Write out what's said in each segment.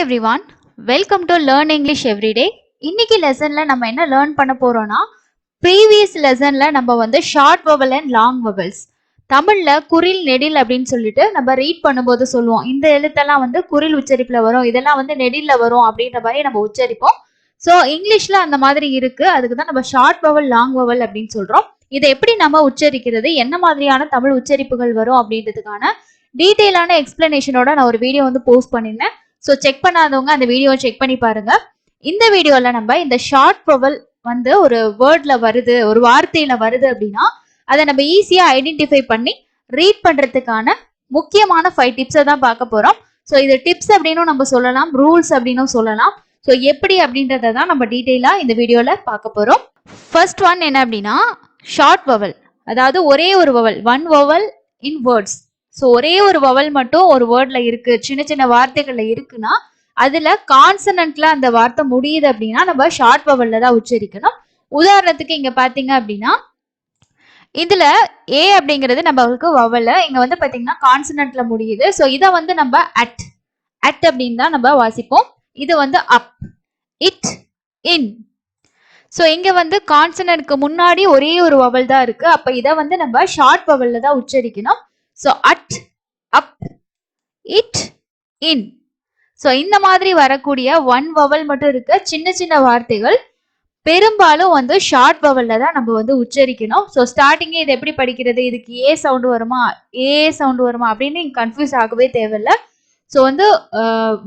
everyone, welcome to Learn English Everyday. இன்னைக்கு லெசன்ல நம்ம என்ன லேர்ன் பண்ண போறோம்னா ப்ரீவியஸ் லெசன்ல நம்ம வந்து short vowel and long vowels தமிழ்ல குறில் நெடில் அப்படின்னு சொல்லிட்டு நம்ம ரீட் பண்ணும்போது சொல்லுவோம். இந்த எழுத்தெல்லாம் வந்து குறில் உச்சரிப்புல வரும், இதெல்லாம் வந்து நெடில்ல வரும் அப்படின்ற மாதிரி நம்ம உச்சரிப்போம். ஸோ இங்கிலீஷ்ல அந்த மாதிரி இருக்கு, அதுக்கு தான் நம்ம ஷார்ட் வவல் லாங் வவல் அப்படின்னு சொல்றோம். இதை எப்படி நம்ம உச்சரிக்கிறது, என்ன மாதிரியான தமிழ் உச்சரிப்புகள் வரும் அப்படின்றதுக்கான டீட்டெயிலான எக்ஸ்பிளனேஷனோட நான் ஒரு வீடியோ வந்து போஸ்ட் பண்ணியிருந்தேன். ஸோ செக் பண்ணாதவங்க அந்த வீடியோவை செக் பண்ணி பாருங்க. இந்த வீடியோல நம்ம இந்த ஷார்ட் வவல் வந்து ஒரு வேர்ட்ல வருது, ஒரு வார்த்தையில வருது அப்படின்னா அதை நம்ம ஈஸியா ஐடென்டிஃபை பண்ணி ரீட் பண்றதுக்கான முக்கியமான 5 டிப்ஸை தான் பார்க்க போறோம். ஸோ இது டிப்ஸ் அப்படின்னு நம்ம சொல்லலாம், ரூல்ஸ் அப்படின்னு சொல்லலாம். ஸோ எப்படி அப்படின்றத தான் நம்ம டீட்டெயிலா இந்த வீடியோல பார்க்க போறோம். ஃபர்ஸ்ட் ஒன் என்ன அப்படின்னா ஷார்ட் வவல், அதாவது ஒரே ஒரு வவல், ஒன் வவல் இன் வேர்ட்ஸ். ஸோ ஒரே ஒரு வவல் மட்டும் ஒரு வேர்ட்ல இருக்கு, சின்ன சின்ன வார்த்தைகள்ல இருக்குன்னா அதுல கான்சனன்ட்ல அந்த வார்த்தை முடியுது அப்படின்னா நம்ம ஷார்ட் வவல்ல தான் உச்சரிக்கணும். உதாரணத்துக்கு இங்க பாத்தீங்க அப்படின்னா இதுல ஏ அப்படிங்கிறது நம்மளுக்கு வவல், இங்க வந்து பாத்தீங்கன்னா கான்சனன்ட்ல முடியுது. ஸோ இதை வந்து நம்ம அட் அப்படின்னு தான் நம்ம வாசிப்போம். இது வந்து அப், இட், இன். ஸோ இங்க வந்து கான்சனன்ட்க்கு முன்னாடி ஒரே ஒரு வவல் தான் இருக்கு, அப்ப இதை வந்து நம்ம ஷார்ட் வவல்ல தான் உச்சரிக்கணும். So at, up, it, in. So இந்த மாதிரி வரக்கூடிய ஒன் வவல் மட்டும் இருக்க சின்ன சின்ன வார்த்தைகள் பெரும்பாலும் வந்து ஷார்ட் வவல்ல தான் நம்ம வந்து உச்சரிக்கணும். ஸோ ஸ்டார்டிங்கே இது எப்படி படிக்கிறது, இதுக்கு ஏ சவுண்டு வருமா, ஏ சவுண்டு வருமா அப்படின்னு நீங்க கன்ஃபியூஸ் ஆகவே தேவையில்லை. ஸோ வந்து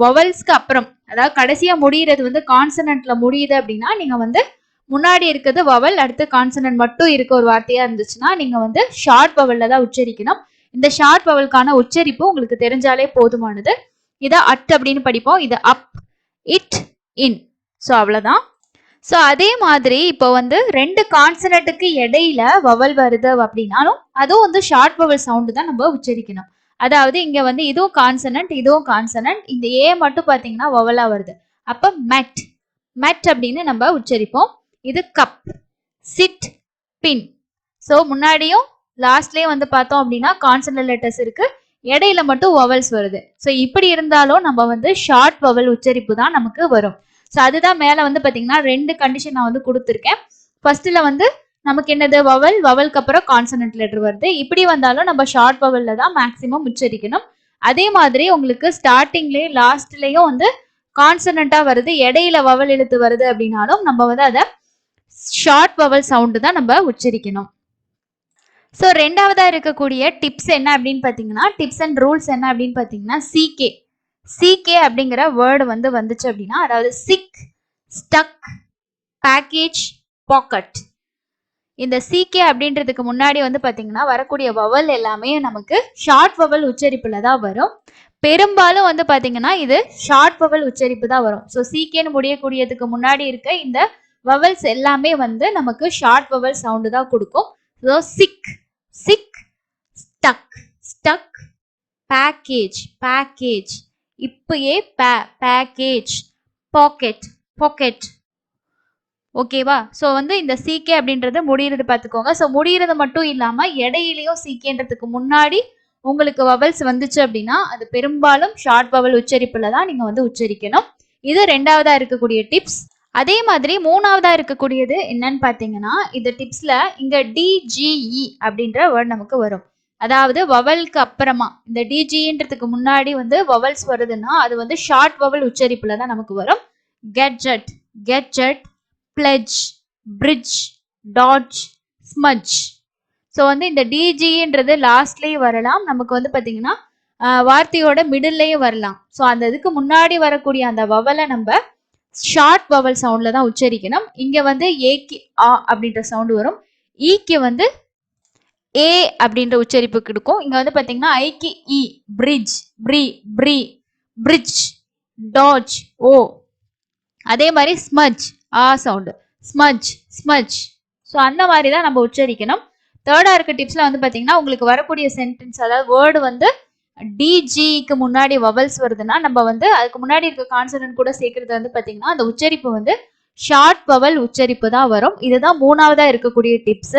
வவல்ஸ்க்கு அப்புறம், அதாவது கடைசியா முடிகிறது வந்து கான்சனன்ட்ல முடியுது அப்படின்னா நீங்க வந்து முன்னாடி இருக்கிறது வவல், அடுத்து கான்சனன்ட் மட்டும் இருக்க ஒரு வார்த்தையா இருந்துச்சுன்னா நீங்க வந்து ஷார்ட் வவல்ல தான் உச்சரிக்கணும். இந்த ஷார்ட் வவல்கான உச்சரிப்பு உங்களுக்கு தெரிஞ்சாலே போதுமானது. இதை அட் அப்படின்னு படிப்போம், இது அப், இட், இன். ஸோ அவ்வளவுதான். ஸோ அதே மாதிரி இப்போ வந்து ரெண்டு கான்சனன்ட்டுக்கு இடையில வவல் வருது அப்படின்னாலும் அதுவும் வந்து ஷார்ட் வவல் சவுண்டு தான் நம்ம உச்சரிக்கணும். அதாவது இங்க வந்து இதுவும் கான்சனன்ட், இதுவும் கான்சனன்ட், இந்த ஏ மட்டும் பாத்தீங்கன்னா வவலா வருது. அப்ப மெட், மெட் அப்படின்னு நம்ம உச்சரிப்போம். இது கப், சிட், பின். ஸோ முன்னாடியும் லாஸ்ட்லயே வந்து பார்த்தோம் அப்படின்னா கான்சனன்ட் லெட்டர்ஸ் இருக்கு, இடையில மட்டும் வவல்ஸ் வருது. ஸோ இப்படி இருந்தாலும் நம்ம வந்து ஷார்ட் வவல் உச்சரிப்பு தான் நமக்கு வரும். ஸோ அதுதான் மேல வந்து பாத்தீங்கன்னா 2 கண்டிஷன் நான் வந்து கொடுத்துருக்கேன். ஃபர்ஸ்ட்ல வந்து நமக்கு என்னது வவல், வவல்க்கு அப்புறம் கான்சனன்ட் லெட்டர் வருது. இப்படி வந்தாலும் நம்ம ஷார்ட் வவல்ல தான் மேக்சிமம் உச்சரிக்கணும். அதே மாதிரி உங்களுக்கு ஸ்டார்டிங்லயும் லாஸ்ட்லயும் வந்து கான்சனண்டா வருது, இடையில வவல் எழுத்து வருது அப்படின்னாலும் நம்ம வந்து அதை ஷார்ட் வவல் சவுண்டு தான் நம்ம உச்சரிக்கணும். ஸோ ரெண்டாவதா இருக்கக்கூடிய டிப்ஸ் என்ன அப்படின்னு பார்த்தீங்கன்னா, டிப்ஸ் அண்ட் ரூல்ஸ் என்ன அப்படின்னு பார்த்தீங்கன்னா சிகே. சிகே அப்படிங்கிற வேர்டு வந்து வந்துச்சு அப்படின்னா, அதாவது சிக், ஸ்டக், பேக்கேஜ், பாக்கெட். இந்த சிகே அப்படின்றதுக்கு முன்னாடி வந்து பார்த்தீங்கன்னா வரக்கூடிய வவல் எல்லாமே நமக்கு ஷார்ட் வவல் உச்சரிப்புல தான் வரும். பெரும்பாலும் வந்து பார்த்தீங்கன்னா இது ஷார்ட் வவல் உச்சரிப்பு தான் வரும். ஸோ சிகேன்னு முடியக்கூடியதுக்கு முன்னாடி இருக்க இந்த வவல்ஸ் எல்லாமே வந்து நமக்கு ஷார்ட் வவல் சவுண்டு தான் கொடுக்கும். So chick, chick, stuck, stuck, package, package, இப்பயே பேக்கேஜ், பாக்கெட், பாக்கெட். ஓகேவா? ஸோ வந்து இந்த சிகே அப்படின்றது முடிகிறது பார்த்துக்கோங்க. ஸோ முடிகிறது மட்டும் இல்லாமல் இடையிலையும் சிகேன்றதுக்கு முன்னாடி உங்களுக்கு வவல்ஸ் வந்துச்சு அப்படின்னா அது பெரும்பாலும் ஷார்ட் வவல் உச்சரிப்புல தான் நீங்க வந்து உச்சரிக்கணும். இது ரெண்டாவதா இருக்கக்கூடிய டிப்ஸ். அதே மாதிரி மூணாவதா இருக்கக்கூடியது என்னன்னு பாத்தீங்கன்னா, இந்த டிப்ஸ்ல இங்க டிஜிஇ அப்படின்ற வேர்ட் நமக்கு வரும். அதாவது வவலுக்கு அப்புறமா இந்த டிஜின்றதுக்கு முன்னாடி வந்து வவல்ஸ் வருதுன்னா அது வந்து ஷார்ட் வவல் உச்சரிப்புல தான் நமக்கு வரும். Gadget, gadget, pledge, bridge, dodge, smudge. So வந்து இந்த டிஜின்றது லாஸ்ட்லேயும் வரலாம், நமக்கு வந்து பார்த்தீங்கன்னா வார்த்தையோட மிடில்லையும் வரலாம். ஸோ அந்த இதுக்கு முன்னாடி வரக்கூடிய அந்த வவலை நம்ம ஷார்ட் வவல் சவுண்ட்ல தான் உச்சரிக்கணும். இங்க வந்து ஏக்கு ஆ அப்படின்ற சவுண்டு வரும், ஈக்கு வந்து ஏ அப்படின்ற உச்சரிப்பு கிடைக்கும். இங்க வந்து பாத்தீங்கன்னா ஐக்கு இ, பிரிட்ஜ், ப்ரி, ப்ரி, பிரிட்ஜ், டாட்ஜ், ஓ. அதே மாதிரி ஸ்மட்ஜ், ஆ சவுண்டு, ஸ்மட்ஜ், ஸ்மட்ஜ். ஸோ அந்த மாதிரி தான் நம்ம உச்சரிக்கணும். தேர்டா இருக்க டிப்ஸ்ல வந்து பாத்தீங்கன்னா உங்களுக்கு வரக்கூடிய சென்டென்ஸ், அதாவது வேர்டு வந்து டிஜிக்கு முன்னாடி வவல்ஸ் வருதுன்னா நம்ம வந்து அதுக்கு முன்னாடி இருக்க கான்சனன்ட் கூட சேர்க்கறது வந்து பாத்தீங்கன்னா அந்த உச்சரிப்பு வந்து ஷார்ட் வவல் உச்சரிப்பு தான் வரும். இதுதான் மூணாவதா இருக்கக்கூடிய டிப்ஸ்.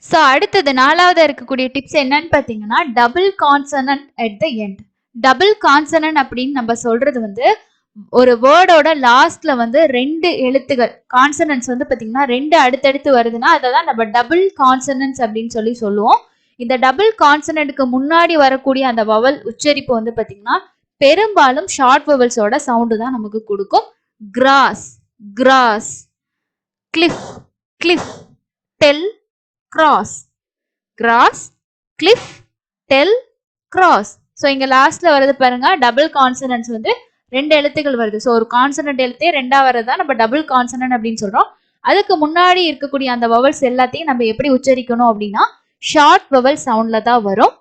ஸோ அடுத்தது நாலாவதா இருக்கக்கூடிய டிப்ஸ் என்னன்னு பாத்தீங்கன்னா double consonant at the end. Double consonant அப்படின்னு நம்ம சொல்றது வந்து ஒரு வேர்டோட லாஸ்ட்ல வந்து 2 எழுத்துகள் கான்சனன்ட்ஸ் வந்து பாத்தீங்கன்னா 2 அடுத்தடுத்து வருதுன்னா அததான் நம்ம டபுள் கான்சனன்ட்ஸ் அப்படின்னு சொல்லுவோம். இந்த டபுள் கான்சனன்ட்க்கு முன்னாடி வரக்கூடிய அந்த வவல் உச்சரிப்பு வந்து பாத்தீங்கன்னா பெரும்பாலும் ஷார்ட் வவல்ஸோட சவுண்டு தான் நமக்கு கொடுக்கும். Grass, grass, cliff, cliff, tell, grass, grass, cliff, tell, grass. So இங்க லாஸ்ட்ல வருது பாருங்க, டபுள் கான்சனன்ட்ஸ் வந்து 2 எழுத்துக்கள் வருது. ஸோ ஒரு கான்சனன்ட் எழுத்தே 2ஆ வரதான் நம்ம டபுள் கான்சனன்ட் அப்படின்னு சொல்றோம். அதுக்கு முன்னாடி இருக்கக்கூடிய அந்த வவல்ஸ் எல்லாத்தையும் நம்ம எப்படி உச்சரிக்கணும் அப்படின்னா ஷார்ட் வவல் சவுண்ட்ல தான் வரும்.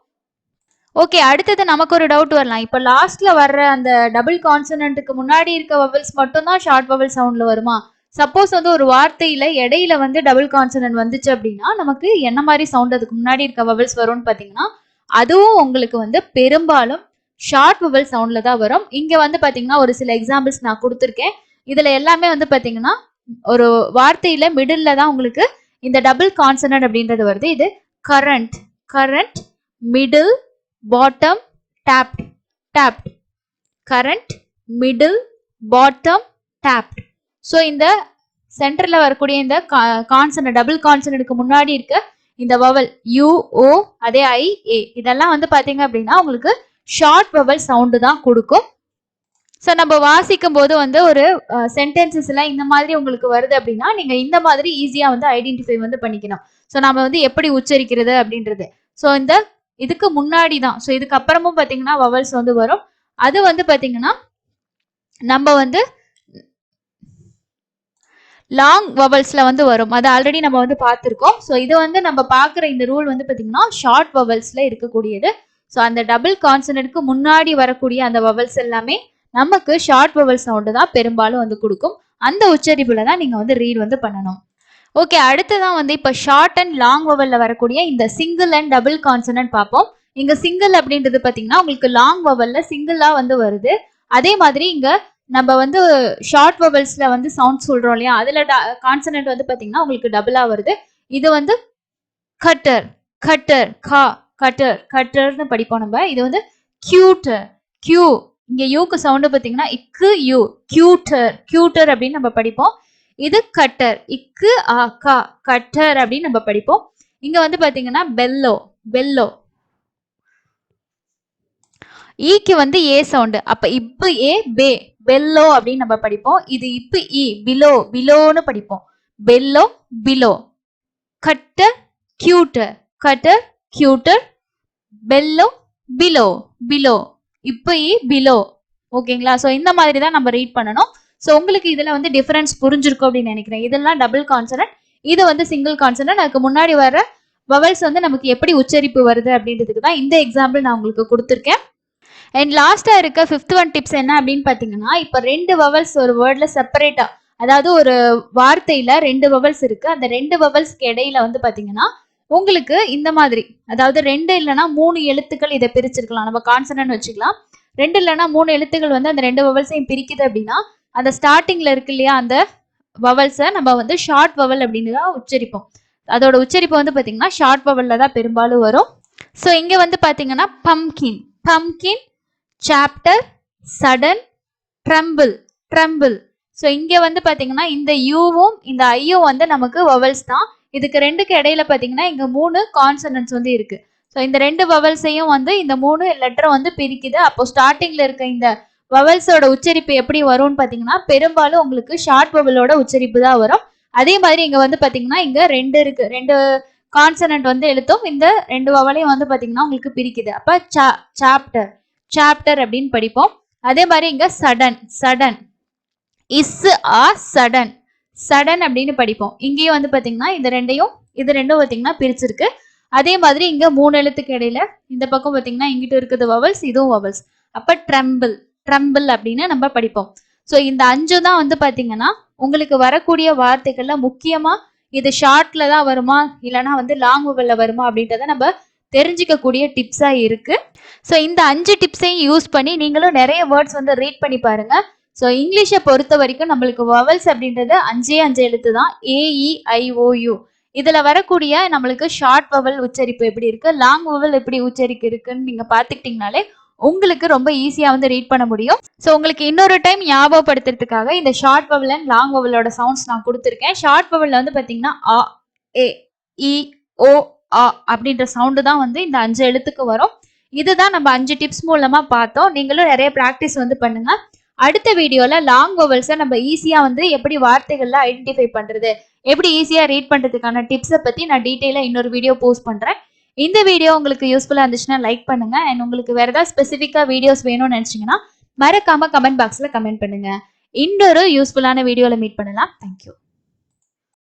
ஓகே, அடுத்தது நமக்கு ஒரு டவுட் வரலாம். இப்போ லாஸ்ட்ல வர்ற அந்த டபுள் கான்சனன்ட்டுக்கு முன்னாடி இருக்க வவல்ஸ் மட்டும் தான் ஷார்ட் வவல் சவுண்ட்ல வருமா? சப்போஸ் வந்து ஒரு வார்த்தையில இடையில வந்து டபுள் கான்சனன்ட் வந்துச்சு அப்படின்னா நமக்கு என்ன மாதிரி சவுண்ட் அதுக்கு முன்னாடி இருக்க வவல்ஸ் வரும்னு பாத்தீங்கன்னா அதுவும் உங்களுக்கு வந்து பெரும்பாலும் ஷார்ட் வவல் சவுண்ட்ல தான் வரும். இங்க வந்து பாத்தீங்கன்னா ஒரு சில எக்ஸாம்பிள்ஸ் நான் கொடுத்துருக்கேன். இதுல எல்லாமே வந்து பாத்தீங்கன்னா ஒரு வார்த்தையில மிடில்ல தான் உங்களுக்கு இந்த டபுள் கான்சனன்ட் அப்படின்றது வருது. இது current, current, middle, bottom, tapped, tapped, current, middle, bottom, tapped. So இந்த சென்டர்ல வரக்கூடிய இந்த கான்சனன்ட் டபுள் கான்சனன்ட்க்கு முன்னாடி இருக்க இந்த வவல் யூ, ஓ, அதே ஐ, ஏ இதெல்லாம் வந்து பாத்தீங்க அப்படின்னா உங்களுக்கு ஷார்ட் வவல் சவுண்டு தான் கொடுக்கும். ஸோ நம்ம வாசிக்கும் போது வந்து ஒரு சென்டென்சஸ் எல்லாம் இந்த மாதிரி உங்களுக்கு வருது அப்படின்னா நீங்க இந்த மாதிரி ஈஸியா வந்து ஐடென்டிஃபை வந்து பண்ணிக்கணும். ஸோ நம்ம வந்து எப்படி உச்சரிக்கிறது அப்படின்றது. ஸோ இந்த இதுக்கு முன்னாடி தான், ஸோ இதுக்கு அப்புறமும் பாத்தீங்கன்னா வவல்ஸ் வந்து வரும். அது வந்து பாத்தீங்கன்னா நம்ம வந்து லாங் வவல்ஸ்ல வந்து வரும். அது ஆல்ரெடி நம்ம வந்து பார்த்துருக்கோம். ஸோ இது வந்து நம்ம பார்க்குற இந்த ரூல் வந்து பாத்தீங்கன்னா ஷார்ட் வவல்ஸ்ல இருக்கக்கூடியது. ஸோ அந்த டபுள் கான்சனன்ட்க்கு முன்னாடி வரக்கூடிய அந்த வவல்ஸ் எல்லாமே நமக்கு ஷார்ட் வவல் சவுண்டு தான் பெரும்பாலும் வந்து கொடுக்கும். அந்த உச்சரிப்புல தான் நீங்க வந்து ரீட் வந்து பண்ணணும். ஓகே, அடுத்ததான் வந்து இப்போ ஷார்ட் அண்ட் லாங் வவல்ல வரக்கூடிய இந்த சிங்கிள் அண்ட் டபுள் கான்சனன்ட் பார்ப்போம். இங்க சிங்கிள் அப்படின்றது பாத்தீங்கன்னா உங்களுக்கு லாங் வவல்ல சிங்கிளா வந்து வருது. அதே மாதிரி இங்க நம்ம வந்து ஷார்ட் வவல்ஸ்ல வந்து சவுண்ட் சொல்றோம் இல்லையா, அதுல கான்சனன்ட் வந்து பாத்தீங்கன்னா உங்களுக்கு டபுளா வருது. இது வந்து கட்டர், கட்டர், கா, கட்டர், கட்டர்னு படிப்போம் நம்ம. இது வந்து கியூட்டர், கியூ, இங்க யூக்கு சவுண்ட் பாத்தீங்கன்னா இக்கு யூ, கியூட்டர், கியூட்டர் அப்படின்னு நம்ம படிப்போம். இது கட்டர், இக்கு ஆ கா, கட்டர் அப்படின்னு நம்ம படிப்போம். இங்க வந்து பாத்தீங்கன்னா பெல்லோ, பெல்லோ, ஈக்கு வந்து ஏ சவுண்ட், அப்ப இப்பு ஏ பே, பெல்லோ அப்படின்னு நம்ம படிப்போம். இது இப்பு இ, பிலோ, பிலோன்னு படிப்போம். Bellow, below, cutter, கியூட்டர், cutter, கியூட்டர், bellow, below, below, இப்பு இ, பிலோ. ஓகேங்களா? ஸோ இந்த மாதிரி தான் நம்ம ரீட் பண்ணணும். ஸோ உங்களுக்கு இதுல வந்து டிஃபரன்ஸ் புரிஞ்சிருக்கும் அப்படின்னு நினைக்கிறேன். இதெல்லாம் டபுள் கான்சனன்ட், இது வந்து சிங்கிள் கான்சனன்ட். அதுக்கு முன்னாடி வர வவல்ஸ் வந்து நமக்கு எப்படி உச்சரிப்பு வருது அப்படின்றதுக்கு தான் இந்த எக்ஸாம்பிள் நான் உங்களுக்கு கொடுத்துருக்கேன். அண்ட் லாஸ்டா இருக்க 5th ஒன் டிப்ஸ் என்ன அப்படின்னு பாத்தீங்கன்னா, இப்ப 2 வவல்ஸ் ஒரு வேர்ட்ல செப்பரேட்டா, அதாவது ஒரு வார்த்தையில 2 வவல்ஸ் இருக்கு. அந்த 2 வவல்ஸ்க்கு இடையில வந்து பாத்தீங்கன்னா உங்களுக்கு இந்த மாதிரி, அதாவது 2 இல்லைன்னா 3 எழுத்துக்கள் இதை பிரிச்சிருக்கலாம். நம்ம கான்சனன்ட் வச்சுக்கலாம். 2 இல்லைன்னா 3 எழுத்துக்கள் வந்து அந்த 2 வவல்ஸையும் பிரிக்குது அப்படின்னா அந்த ஸ்டார்டிங்ல இருக்கு இல்லையா அந்த வவல்ஸை நம்ம வந்து ஷார்ட் வவல் அப்படின்னு தான் உச்சரிப்போம். அதோட உச்சரிப்பு வந்து பாத்தீங்கன்னா ஷார்ட் வவல்ல தான் பெரும்பாலும் வரும். ஸோ இங்க வந்து பாத்தீங்கன்னா pumpkin, pumpkin, chapter, sudden, tremble, tremble. So இங்க வந்து பாத்தீங்கன்னா இந்த யூவும் இந்த ஐயும் வந்து நமக்கு வவல்ஸ் தான். இதுக்கு ரெண்டுக்கு இடையில பாத்தீங்கன்னா இங்க 3 கான்சனன்ட்ஸ் வந்து இருக்கு. ஸோ இந்த 2 வவல்ஸையும் வந்து இந்த 3 லெட்டரை வந்து பிரிக்குது. அப்போ ஸ்டார்டிங்ல இருக்க இந்த வவல்ஸோட உச்சரிப்பு எப்படி வரும்னு பாத்தீங்கன்னா பெரும்பாலும் உங்களுக்கு ஷார்ட் வவலோட உச்சரிப்பு தான் வரும். அதே மாதிரி இங்க வந்து பாத்தீங்கன்னா இங்க 2 இருக்கு, 2 கான்சனன்ட் வந்து எழுத்தும் இந்த 2 வவலையும் வந்து பாத்தீங்கன்னா உங்களுக்கு பிரிக்குது. அப்ப சாப்டர், சாப்டர் அப்படின்னு படிப்போம். அதே மாதிரி இங்க sudden, sudden, is a sudden, sudden அப்படின்னு படிப்போம். இங்கேயும் வந்து பாத்தீங்கன்னா இந்த ரெண்டையும், இது ரெண்டும் பாத்தீங்கன்னா பிரிச்சிருக்கு. அதே மாதிரி இங்க 3 எழுத்துக்கு இடையில இந்த பக்கம் பாத்தீங்கன்னா இங்கிட்ட இருக்குது வவல்ஸ், இதுவும் வவல்ஸ். அப்ப ட்ரம்பிள், ட்ரம்பிள் அப்படின்னு நம்ம படிப்போம். ஸோ இந்த 5 தான் வந்து பாத்தீங்கன்னா உங்களுக்கு வரக்கூடிய வார்த்தைகள்ல முக்கியமா இது ஷார்ட்ல தான் வருமா இல்லைன்னா வந்து லாங் வவல்ல வருமா அப்படின்றத நம்ம தெரிஞ்சிக்கக்கூடிய டிப்ஸா இருக்கு. ஸோ இந்த 5 டிப்ஸையும் யூஸ் பண்ணி நீங்களும் நிறைய வேர்ட்ஸ் வந்து ரீட் பண்ணி பாருங்க. ஸோ இங்கிலீஷை பொறுத்த வரைக்கும் நம்மளுக்கு வவல்ஸ் அப்படின்றது 5 எழுத்து தான், AEIOU. இதுல வரக்கூடிய நம்மளுக்கு ஷார்ட் வவல் உச்சரிப்பு எப்படி இருக்கு, லாங் வவல் எப்படி உச்சரிப்பு இருக்குன்னு நீங்க பாத்துக்கிட்டீங்கனாலே உங்களுக்கு ரொம்ப ஈஸியா வந்து ரீட் பண்ண முடியும். ஸோ உங்களுக்கு இன்னொரு டைம் ஞாபகப்படுத்துறதுக்காக இந்த ஷார்ட் வவல் அண்ட் லாங் வவலோட சவுண்ட்ஸ் நான் கொடுத்துருக்கேன். ஷார்ட் வவல்ல வந்து பாத்தீங்கன்னா அ, ஏ, இ, ஓ, ஆ அப்படின்ற சவுண்டு தான் வந்து இந்த 5 எழுத்துக்கு வரும். இதுதான் நம்ம 5 டிப்ஸ் மூலமா பார்த்தோம். நீங்களும் நிறைய பிராக்டிஸ் வந்து பண்ணுங்க. அடுத்த வீடியோல லாங் வவல்ஸை நம்ம ஈஸியா வந்து எப்படி வார்த்தைகள்ல ஐடென்டிஃபை பண்றது, எப்படி ஈஸியா ரீட் பண்றதுக்கான டிப்ஸை பத்தி நான் டீட்டெயிலா இன்னொரு வீடியோ போஸ்ட் பண்றேன். இந்த வீடியோ உங்களுக்கு யூஸ்ஃபுல்லா இருந்துச்சுன்னா லைக் பண்ணுங்க. அண்ட் உங்களுக்கு வேற ஏதாவது ஸ்பெசிஃபிக்கா வீடியோஸ் வேணும்னு நினைச்சீங்கன்னா மறக்காம கமெண்ட் பாக்ஸ்ல கமெண்ட் பண்ணுங்க. இன்னொரு யூஸ்ஃபுல்லான வீடியோல மீட் பண்ணலாம். தேங்க்யூ.